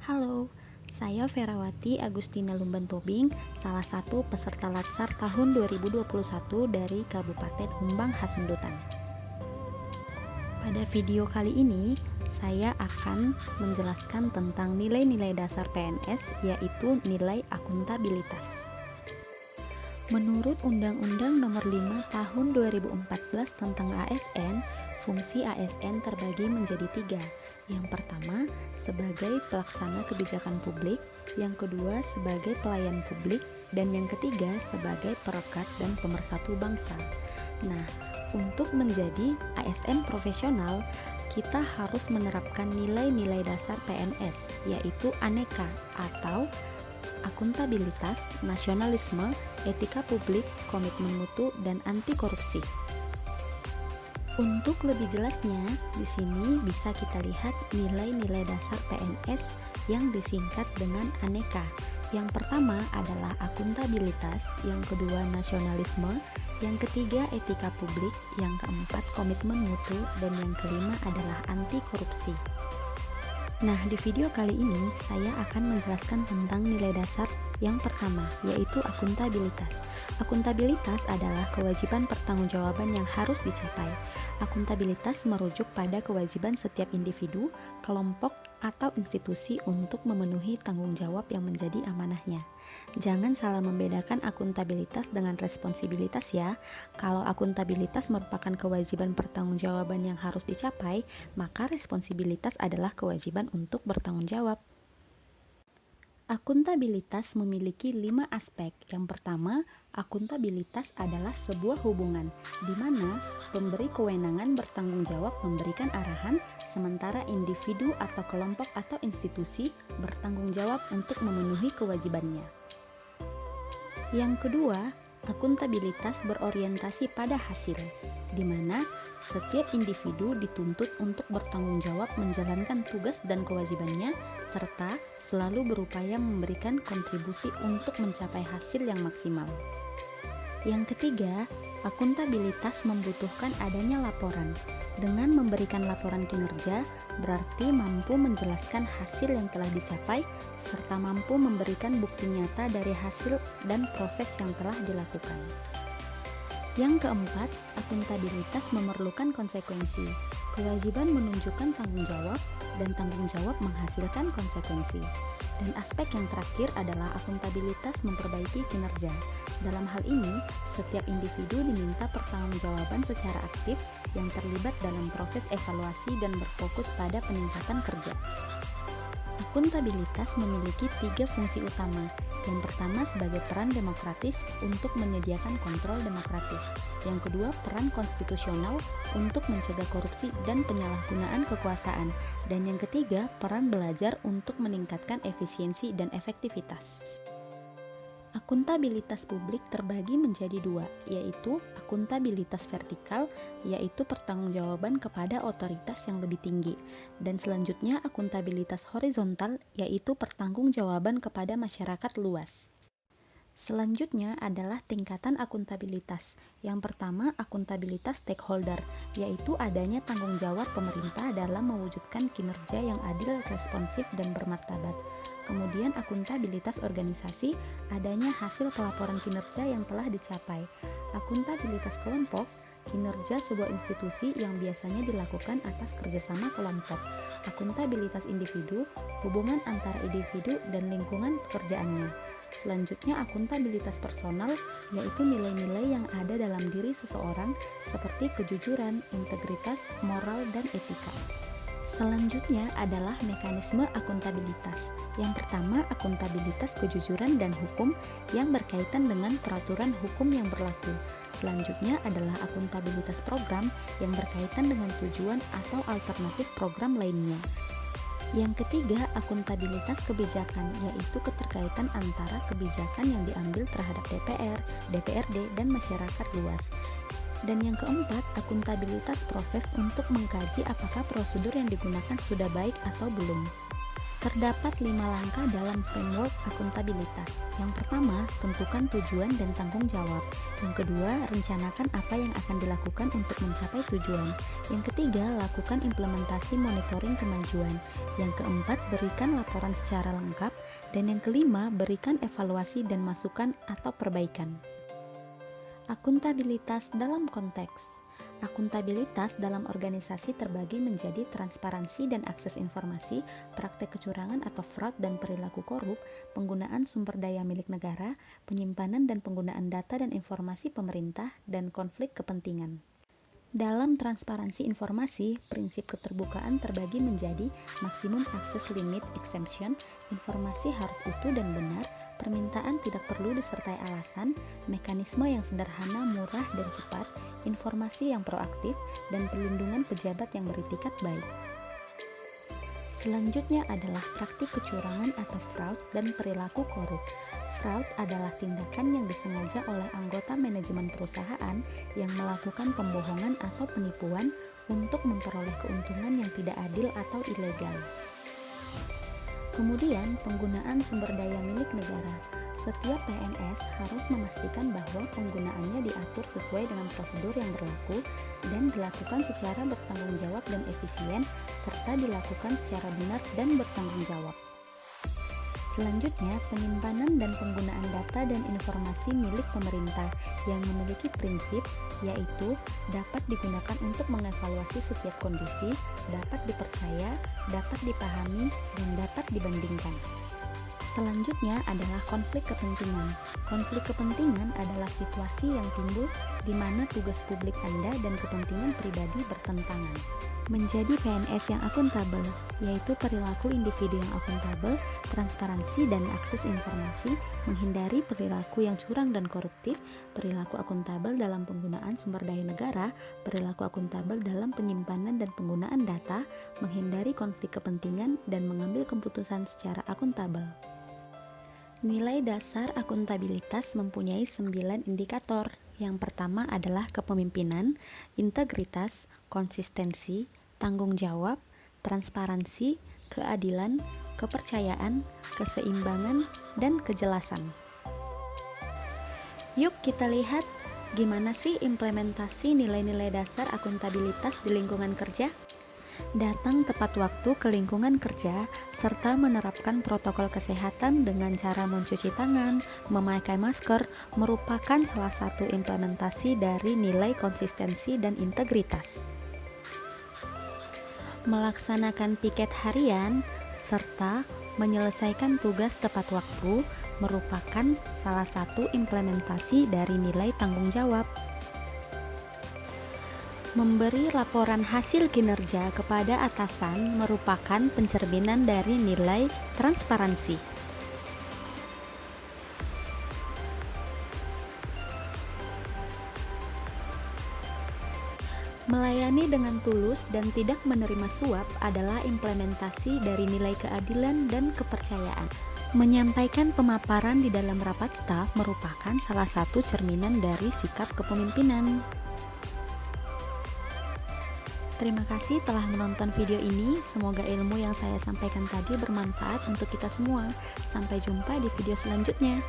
Halo, saya Ferawati Agustina Lumban Tobing, salah satu peserta Latsar tahun 2021 dari Kabupaten Humbang Hasundutan. Pada video kali ini, saya akan menjelaskan tentang nilai-nilai dasar PNS, yaitu nilai akuntabilitas. Menurut Undang-Undang Nomor 5 Tahun 2014 tentang ASN, fungsi ASN terbagi menjadi 3. Yang pertama, sebagai pelaksana kebijakan publik, yang kedua sebagai pelayan publik, dan yang ketiga sebagai perekat dan pemersatu bangsa. Nah, untuk menjadi ASN profesional, kita harus menerapkan nilai-nilai dasar PNS, yaitu aneka atau akuntabilitas, nasionalisme, etika publik, komitmen mutu, dan anti korupsi. Untuk lebih jelasnya, di sini bisa kita lihat nilai-nilai dasar PNS yang disingkat dengan aneka. Yang pertama adalah akuntabilitas, yang kedua nasionalisme, yang ketiga etika publik, yang keempat komitmen mutu, dan yang kelima adalah anti korupsi. Nah, di video kali ini saya akan menjelaskan tentang nilai dasar yang pertama, yaitu akuntabilitas. Akuntabilitas adalah kewajiban pertanggungjawaban yang harus dicapai. Akuntabilitas merujuk pada kewajiban setiap individu, kelompok, atau institusi untuk memenuhi tanggung jawab yang menjadi amanahnya. Jangan salah membedakan akuntabilitas dengan responsibilitas ya. Kalau akuntabilitas merupakan kewajiban pertanggungjawaban yang harus dicapai, maka responsibilitas adalah kewajiban untuk bertanggung jawab. Akuntabilitas memiliki 5 aspek. Yang pertama, akuntabilitas adalah sebuah hubungan di mana pemberi kewenangan bertanggung jawab memberikan arahan, sementara individu atau kelompok atau institusi bertanggung jawab untuk memenuhi kewajibannya. Yang kedua, akuntabilitas berorientasi pada hasil, di mana setiap individu dituntut untuk bertanggung jawab menjalankan tugas dan kewajibannya, serta selalu berupaya memberikan kontribusi untuk mencapai hasil yang maksimal. Yang ketiga, akuntabilitas membutuhkan adanya laporan. Dengan memberikan laporan kinerja, berarti mampu menjelaskan hasil yang telah dicapai, serta mampu memberikan bukti nyata dari hasil dan proses yang telah dilakukan. Yang keempat, akuntabilitas memerlukan konsekuensi. Kewajiban menunjukkan tanggung jawab, dan tanggung jawab menghasilkan konsekuensi. Dan aspek yang terakhir adalah akuntabilitas memperbaiki kinerja. Dalam hal ini, setiap individu diminta pertanggungjawaban secara aktif yang terlibat dalam proses evaluasi dan berfokus pada peningkatan kerja. Akuntabilitas memiliki 3 fungsi utama. Yang pertama sebagai peran demokratis untuk menyediakan kontrol demokratis. Yang kedua peran konstitusional untuk mencegah korupsi dan penyalahgunaan kekuasaan. Dan yang ketiga peran belajar untuk meningkatkan efisiensi dan efektivitas. Akuntabilitas publik terbagi menjadi 2, yaitu akuntabilitas vertikal, yaitu pertanggungjawaban kepada otoritas yang lebih tinggi, dan selanjutnya akuntabilitas horizontal, yaitu pertanggungjawaban kepada masyarakat luas. Selanjutnya adalah tingkatan akuntabilitas. Yang pertama, akuntabilitas stakeholder, yaitu adanya tanggung jawab pemerintah dalam mewujudkan kinerja yang adil, responsif, dan bermartabat. Kemudian akuntabilitas organisasi, adanya hasil pelaporan kinerja yang telah dicapai. Akuntabilitas kelompok, kinerja sebuah institusi yang biasanya dilakukan atas kerjasama kelompok. Akuntabilitas individu, hubungan antara individu dan lingkungan pekerjaannya. Selanjutnya akuntabilitas personal, yaitu nilai-nilai yang ada dalam diri seseorang seperti kejujuran, integritas, moral, dan etika. Selanjutnya adalah mekanisme akuntabilitas. Yang pertama, akuntabilitas kejujuran dan hukum yang berkaitan dengan peraturan hukum yang berlaku. Selanjutnya adalah akuntabilitas program yang berkaitan dengan tujuan atau alternatif program lainnya. Yang ketiga, akuntabilitas kebijakan, yaitu keterkaitan antara kebijakan yang diambil terhadap DPR, DPRD, dan masyarakat luas. Dan yang keempat, akuntabilitas proses untuk mengkaji apakah prosedur yang digunakan sudah baik atau belum. Terdapat 5 langkah dalam framework akuntabilitas. Yang pertama, tentukan tujuan dan tanggung jawab. Yang kedua, rencanakan apa yang akan dilakukan untuk mencapai tujuan. Yang ketiga, lakukan implementasi monitoring kemajuan. Yang keempat, berikan laporan secara lengkap. Dan yang kelima, berikan evaluasi dan masukan atau perbaikan. Akuntabilitas dalam konteks. Akuntabilitas dalam organisasi terbagi menjadi transparansi dan akses informasi, praktek kecurangan atau fraud dan perilaku korup, penggunaan sumber daya milik negara, penyimpanan dan penggunaan data dan informasi pemerintah, dan konflik kepentingan. Dalam transparansi informasi, prinsip keterbukaan terbagi menjadi maksimum access limit exemption, informasi harus utuh dan benar, permintaan tidak perlu disertai alasan, mekanisme yang sederhana, murah, dan cepat, informasi yang proaktif, dan perlindungan pejabat yang beritikat baik. Selanjutnya adalah praktik kecurangan atau fraud dan perilaku korup. Fraud adalah tindakan yang disengaja oleh anggota manajemen perusahaan yang melakukan pembohongan atau penipuan untuk memperoleh keuntungan yang tidak adil atau ilegal. Kemudian, penggunaan sumber daya milik negara. Setiap PNS harus memastikan bahwa penggunaannya diatur sesuai dengan prosedur yang berlaku dan dilakukan secara bertanggung jawab dan efisien, serta dilakukan secara benar dan bertanggung jawab. Selanjutnya, penyimpanan dan penggunaan data dan informasi milik pemerintah yang memiliki prinsip, yaitu dapat digunakan untuk mengevaluasi setiap kondisi, dapat dipercaya, dapat dipahami, dan dapat dibandingkan. Selanjutnya adalah konflik kepentingan. Konflik kepentingan adalah situasi yang timbul di mana tugas publik Anda dan kepentingan pribadi bertentangan. Menjadi PNS yang akuntabel, yaitu perilaku individu yang akuntabel, transparansi dan akses informasi, menghindari perilaku yang curang dan koruptif, perilaku akuntabel dalam penggunaan sumber daya negara, perilaku akuntabel dalam penyimpanan dan penggunaan data, menghindari konflik kepentingan, dan mengambil keputusan secara akuntabel. Nilai dasar akuntabilitas mempunyai 9 indikator. Yang pertama adalah kepemimpinan, integritas, konsistensi, tanggung jawab, transparansi, keadilan, kepercayaan, keseimbangan, dan kejelasan. Yuk kita lihat gimana sih implementasi nilai-nilai dasar akuntabilitas di lingkungan kerja? Datang tepat waktu ke lingkungan kerja, serta menerapkan protokol kesehatan dengan cara mencuci tangan, memakai masker, merupakan salah satu implementasi dari nilai konsistensi dan integritas. Melaksanakan piket harian, serta menyelesaikan tugas tepat waktu merupakan salah satu implementasi dari nilai tanggung jawab. Memberi laporan hasil kinerja kepada atasan merupakan pencerminan dari nilai transparansi. Melayani dengan tulus dan tidak menerima suap adalah implementasi dari nilai keadilan dan kepercayaan. Menyampaikan pemaparan di dalam rapat staf merupakan salah satu cerminan dari sikap kepemimpinan. Terima kasih telah menonton video ini. Semoga ilmu yang saya sampaikan tadi bermanfaat untuk kita semua. Sampai jumpa di video selanjutnya.